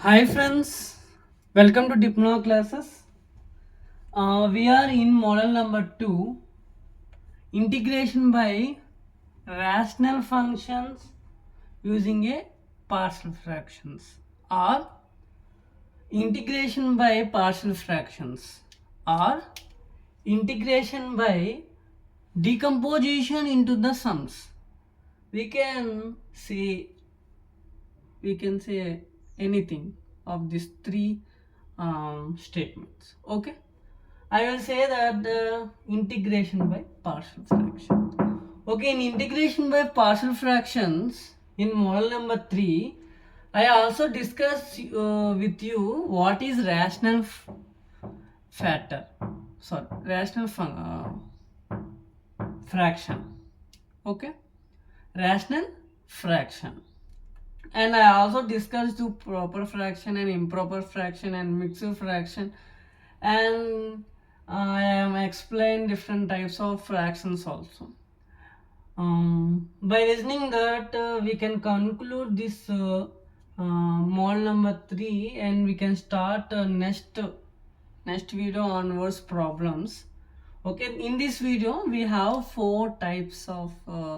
Hi friends, welcome to Diploma classes. We are in model number 2, integration by rational functions using a partial fractions, or integration by partial fractions, or integration by decomposition into the sums. We can say anything of these three statements. Okay, I will say that the integration by partial fraction. Okay, in integration by partial fractions in model number 3, I also discussed with you what is rational factor. Sorry, rational fraction. Okay, rational fraction. And I also discussed the proper fraction and improper fraction and mixed fraction, and I am explained different types of fractions also. By listening that we can conclude this model number 3, and we can start next video onwards problems. Okay, in this video we have 4 types of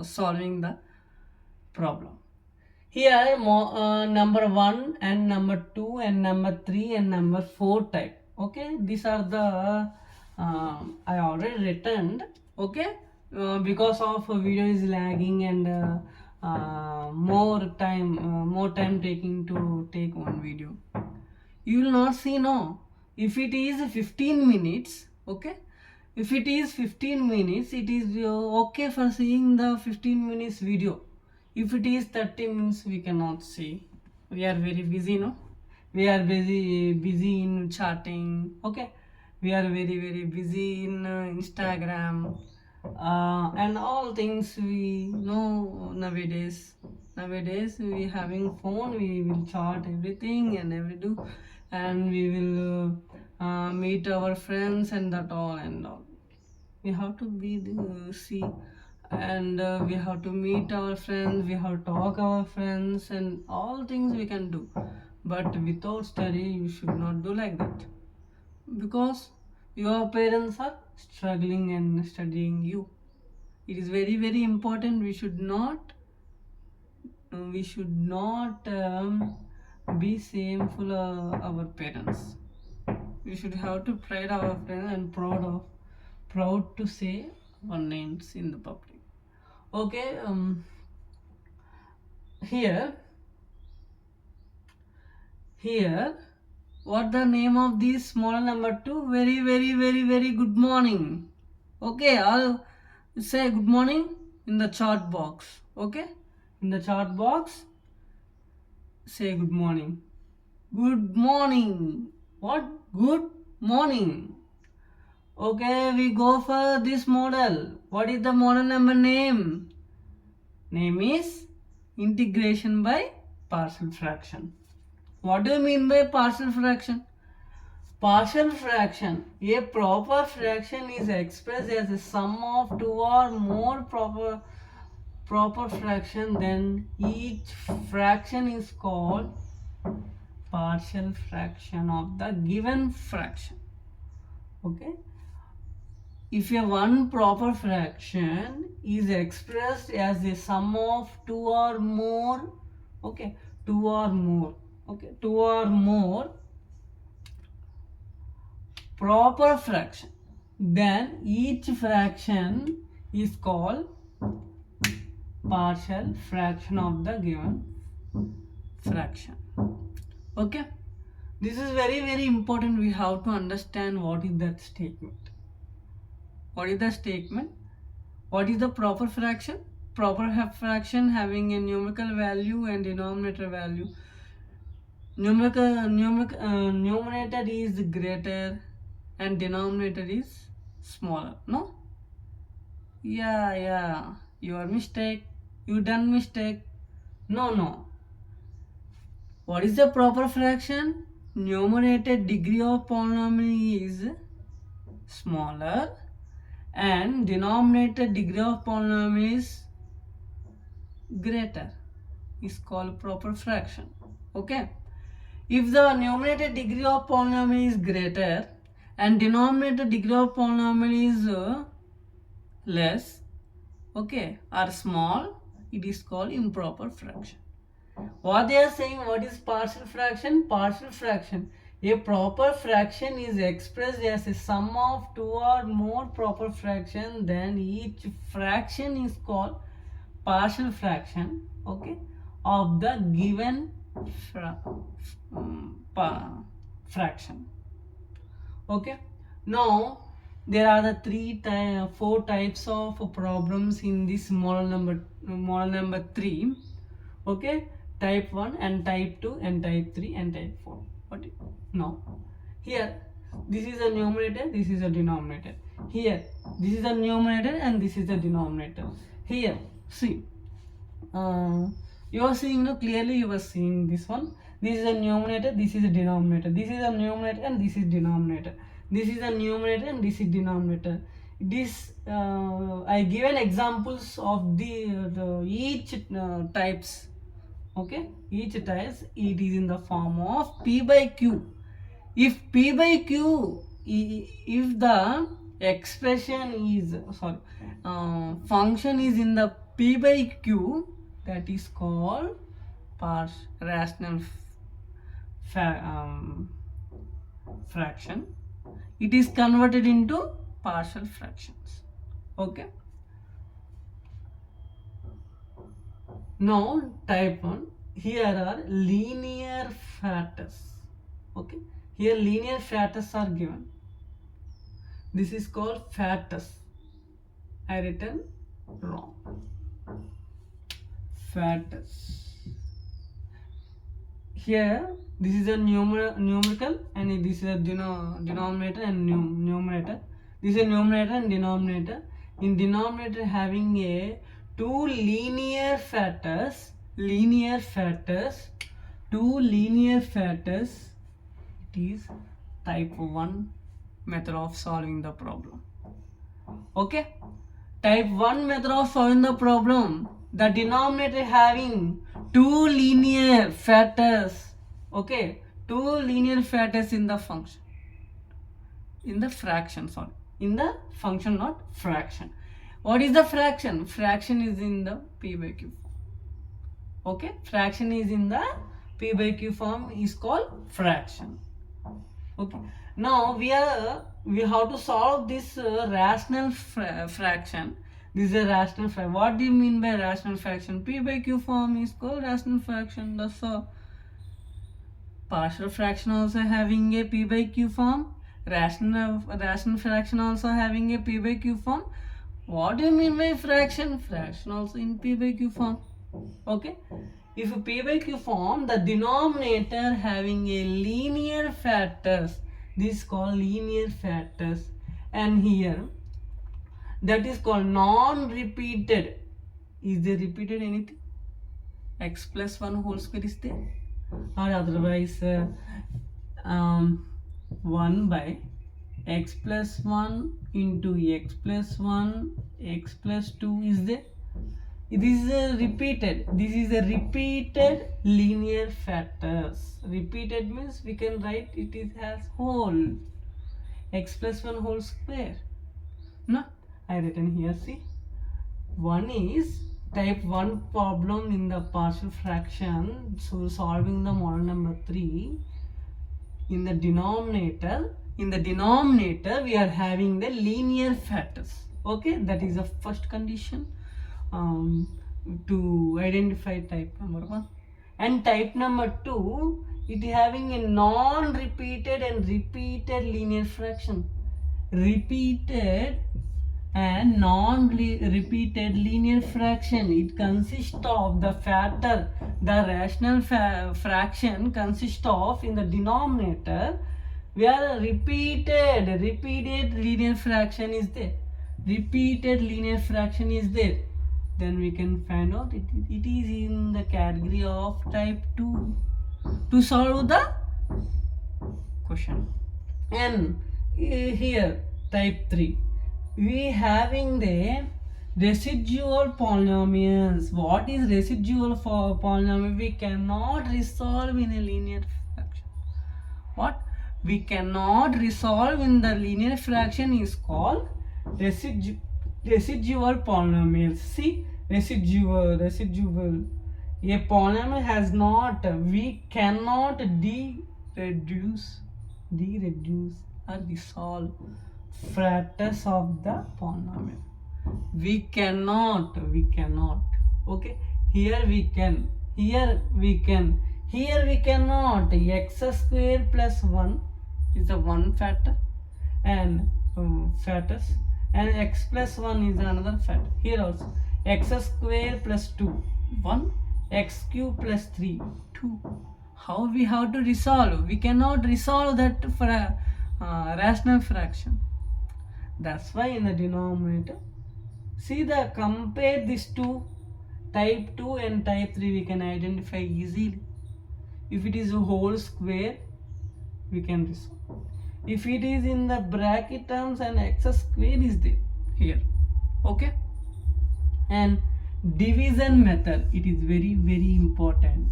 solving the problem. Here number 1 and number 2 and number 3 and number 4 type. Okay, these are the I already written. Okay, because of video is lagging and more time taking to take one video. You will not see, no. If it is 15 minutes, okay, if it is 15 minutes, it is okay for seeing the 15 minutes video. If it is 30 minutes, we cannot see. We are very busy, no. We are busy in chatting. Okay, we are very busy in Instagram and all things we know nowadays. Nowadays we having phone, we will chart everything and every do, and we will meet our friends and that all and all. We have to be see, and we have to meet our friends, we have to talk our friends, and all things we can do. But without study, you should not do like that, because your parents are struggling and studying you. It is very important. We should not be shameful our parents. We should have to pride our parents and proud to say our names in the public. Okay, here what the name of this model number 2? Very good morning. Okay, I'll say good morning in the chat box. Okay, in the chat box say good morning. Good morning. What? Good morning. Okay, we go for this model. What is the model number name? Name is integration by partial fraction. What do you mean by partial fraction? Partial fraction. A proper fraction is expressed as a sum of 2 or more proper fraction. Then each fraction is called partial fraction of the given fraction. Okay. If a one proper fraction is expressed as a sum of 2 or more, okay, 2 or more, okay, 2 or more proper fraction, then each fraction is called partial fraction of the given fraction. Okay, this is very important. We have to understand what is that statement. What is the statement? What is the proper fraction? Proper fraction having a numerical value and denominator value. Numerator is greater and denominator is smaller. No? Yeah. Your mistake. You done mistake. No. What is the proper fraction? Numerator degree of polynomial is smaller and denominator degree of polynomial is greater, is called proper fraction. Okay, If the numerator degree of polynomial is greater and denominator degree of polynomial is less, okay, or small, it is called improper fraction. What they are saying, what is partial fraction? Partial fraction. A proper fraction is expressed as a sum of two or more proper fractions, then each fraction is called partial fraction, okay, of the given fraction. Okay. Now there are the four types of problems in this model number 3. Okay, type 1 and type 2 and type 3 and type 4. Okay. Now here this is a numerator, this is a denominator. Here this is a numerator and this is the denominator. Here see, you are seeing, no, clearly you are seeing this one. This is a numerator, this is a denominator. This is a numerator and this is denominator. This is a numerator and this is denominator. This I given examples of the each types. Okay, each types, it is in the form of p by q. If p by q, if the expression is function is in the p by q, that is called rational fraction. It is converted into partial fractions. Okay. Now type 1, here are linear factors. Okay, here linear factors are given. This is called factors. I written wrong. Factors. Here this is a numerical and this is a denominator and numerator. This is a numerator and denominator. In denominator having a two linear factors, it is type 1 method of solving the problem. Okay, type 1 method of solving the problem, the denominator having two linear factors. Okay, two linear factors in the function, in the fraction, sorry, in the function, not fraction. What is the fraction? Fraction is in the p by q form. Okay, fraction is in the p by q form is called fraction. Okay, now we have to solve this rational fraction. This is a rational fraction. What do you mean by rational fraction? P by q form is called rational fraction. That's all. Partial fraction also having a p by q form. Rational fraction also having a p by q form. What do you mean by fraction? Fraction also in p by q form. Okay. If p by q form, the denominator having a linear factors, this is called linear factors, and here that is called non-repeated. Is there repeated anything? X plus 1 whole square is there, or otherwise 1 by x plus 1 into x plus 1 x plus 2 is there. This is a repeated. This is a repeated linear factors. Repeated means we can write it is as whole. X plus 1 whole square. No, I written here. See, one is type 1 problem in the partial fraction. So solving the model number 3. In the denominator we are having the linear factors. Okay, that is the first condition to identify type number 1. And type number 2, it having a non-repeated and repeated linear fraction. Repeated and non-repeated linear fraction, it consists of the factor, the rational fraction consists of, in the denominator where repeated linear fraction is there. Repeated linear fraction is there. Then we can find out it is in the category of type 2 to solve the question. And here type 3, we having the residual polynomials. What is residual for polynomial? We cannot resolve in a linear fraction. what we cannot resolve in the linear fraction is called residual polynomials. See, residual. A polynomial has not, we cannot de-reduce or resolve factors of the polynomial. We cannot. Okay, here we can, here we cannot. X square plus 1 is a one factor and factors, and x plus 1 is another factor. Here also x square plus 2 1, x cube plus 3 2. How we have to resolve? We cannot resolve that for a rational fraction. That's why in the denominator, see, the compare these two, type 2 and type 3, we can identify easily. If it is a whole square, we can resolve. If it is in the bracket terms and x square is there here, okay. And division method, it is very important.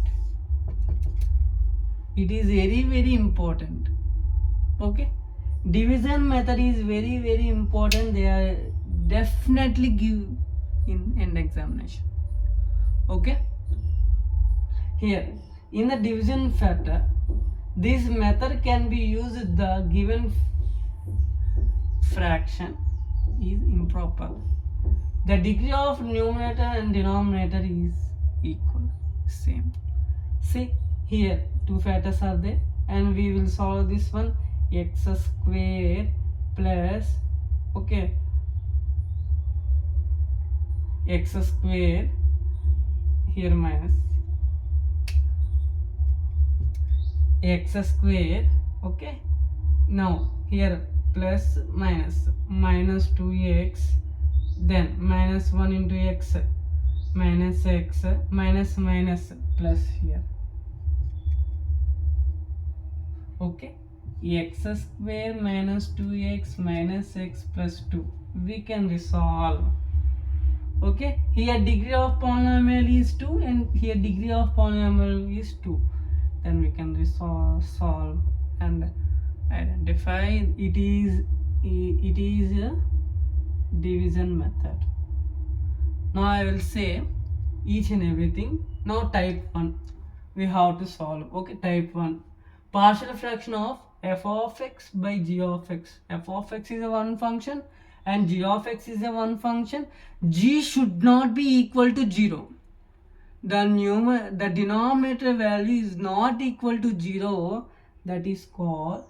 It is very important. Okay, division method is very important. They are definitely give in end examination. Okay, here in the division factor, this method can be used. The given fraction is improper. The degree of numerator and denominator is equal, same. See, here two factors are there, and we will solve this one. X square plus, okay, x square, here minus x square, okay. Now here plus minus 2x, then minus 1 into x minus x minus plus here, okay. X square minus 2x minus x plus 2, we can resolve. Okay, here degree of polynomial is 2 and here degree of polynomial is 2. Then we can solve and identify it is a division method. Now I will say each and everything. Now type 1 we have to solve. Okay, type 1, partial fraction of f of x by g of x. F of x is a one function and g of x is a one function. G should not be equal to 0. The denominator value is not equal to 0. That is called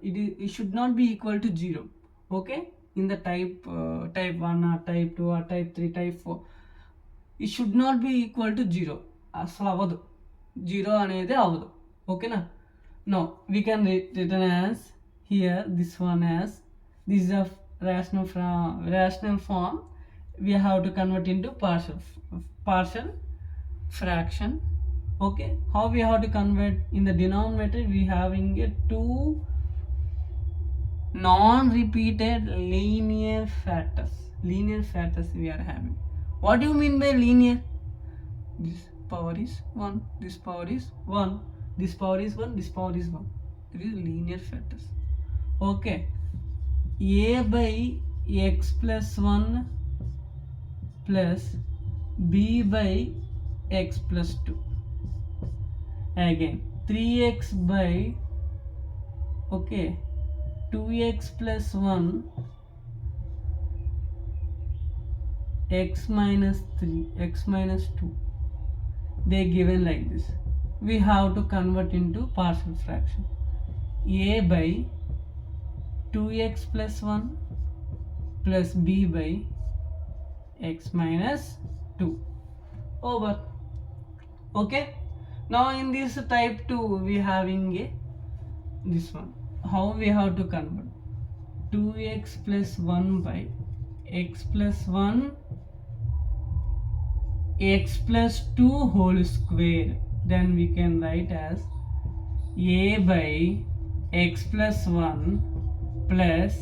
it should not be equal to 0. Okay, in the type 1 or type 2 or type 3, type 4, it should not be equal to 0. అసలు అవ్వదు, 0 అనేది అవ్వదు. ఓకేనా? Now we can written as here this one as, this is a rational form. We have to convert into partial fraction. Okay, how we have to convert? In the denominator we having a two non-repeated linear factors we are having. What do you mean by linear? This power is 1, this power is 1, this power is 1, this power is 1. It is linear factors. Okay, a by x plus 1 plus b by x plus 2. Again 3x by, okay, 2x plus 1 x minus 3 x minus 2. They given like this. We have to convert into partial fraction. A by 2x plus 1 plus b by x minus 2 over. Okay, now in this type 2 we having a this one. How we have to convert? 2x plus 1 by x plus 1 x plus 2 whole square. Then we can write as a by x plus 1 plus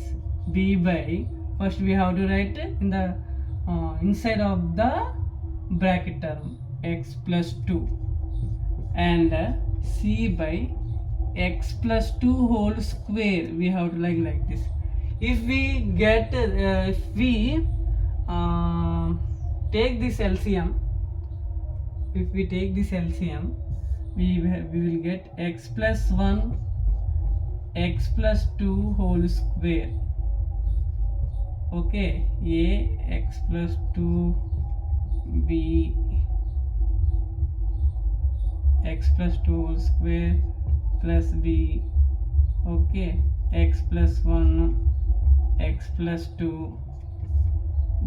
b by, first we have to write in the inside of the bracket term x plus 2 and c by x plus 2 whole square. We have to like this. If we get if we take this LCM, if we take this LCM, we will get x plus 1 x plus 2 whole square. Okay, a x plus 2 b x plus 2 whole square plus b. Okay, x plus 1 x plus 2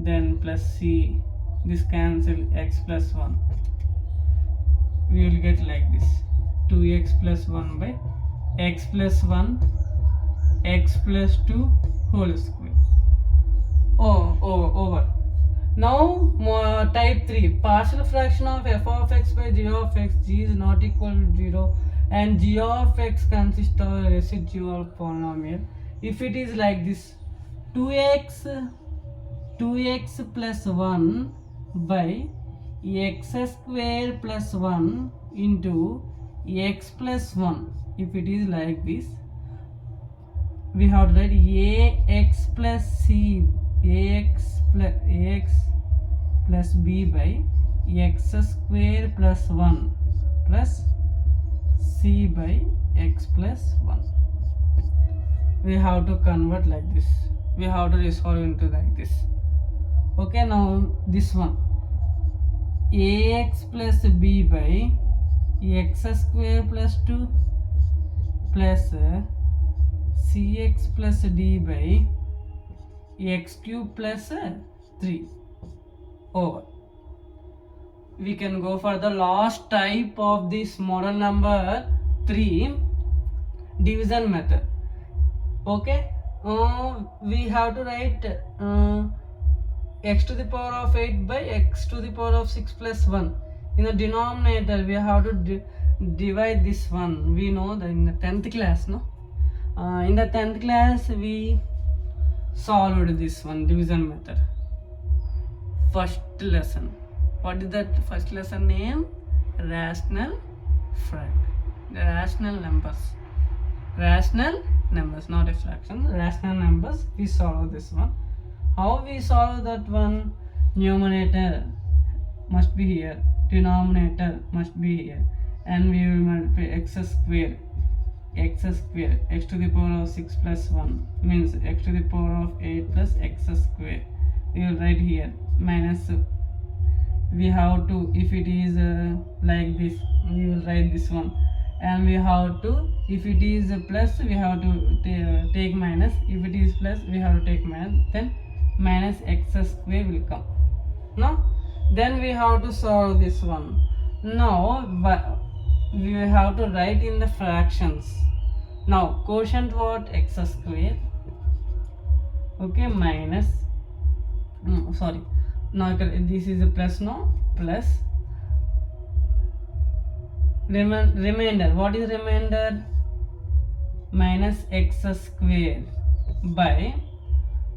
then plus c. This cancel, x plus 1. We will get like this, 2x plus 1 by x plus 1 x plus 2 whole square. Over. Now type 3, partial fraction of f of x by g of x. G is not equal to 0 and g of x consists of a residual polynomial. If it is like this, 2x plus 1 by x square plus 1 into x plus 1. If it is like this, we have to write ax plus c, ax plus b by x square plus 1 plus c by x plus 1. We have to convert like this. We have to resolve into like this. Okay, now this one, ax plus b by x square plus 2 plus cx plus d by x cube plus 3 over. We can go for the last type of this model number 3, division method. Okay, we have to write x to the power of 8 by x to the power of 6 plus 1. In the denominator we have to divide this one. We know that in the 10th class, no? In the 10th class we solved this one, division method. First lesson. What is that first lesson name? Rational rational numbers. Rational numbers, not a fraction. Rational numbers. We solve this one. How we solve that one? Numerator must be here, denominator must be here, and we will multiply x square, x to the power of 6 plus 1 means x to the power of 8 plus x square. We will write here minus. We have to, if it is like this, we will write this one, and we have to, if it is plus, we have to take minus. If it is plus, we have to take minus. Then minus x square will come. No? Then we have to solve this one. Now we have to write in the fractions. Now quotient what? X square. Okay, minus. Sorry. Now this is a plus. No, plus. Remainder. What is remainder? Minus x square by.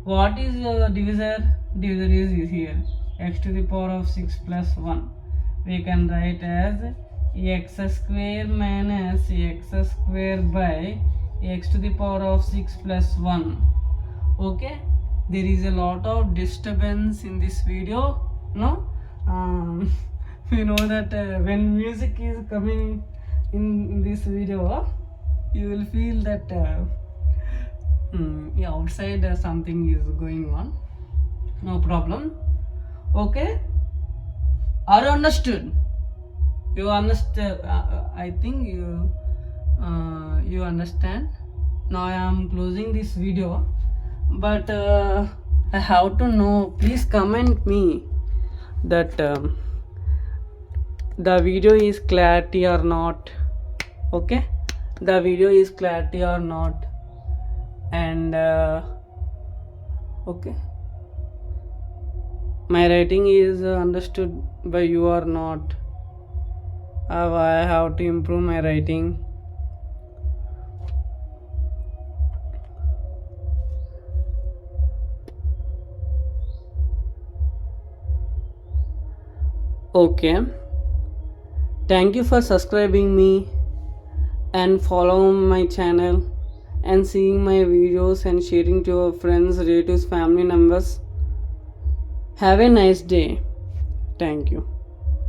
What is divisor? Divisor is here, x to the power of 6 plus 1. We can write as x square minus x square by x to the power of 6 plus 1. Okay, there is a lot of disturbance in this video, no? You know that when music is coming in this video, you will feel that outside something is going on. No problem. Okay, are you understood? You understand? I think you understand. Now I am closing this video, but I have to know. Please comment me that the video is clarity or not. Okay, the video is clarity or not. And okay, my writing is understood by you or not. I have to improve my writing. Okay, thank you for subscribing me, and follow my channel and seeing my videos and sharing to your friends, relatives, family members. Have a nice day. Thank you.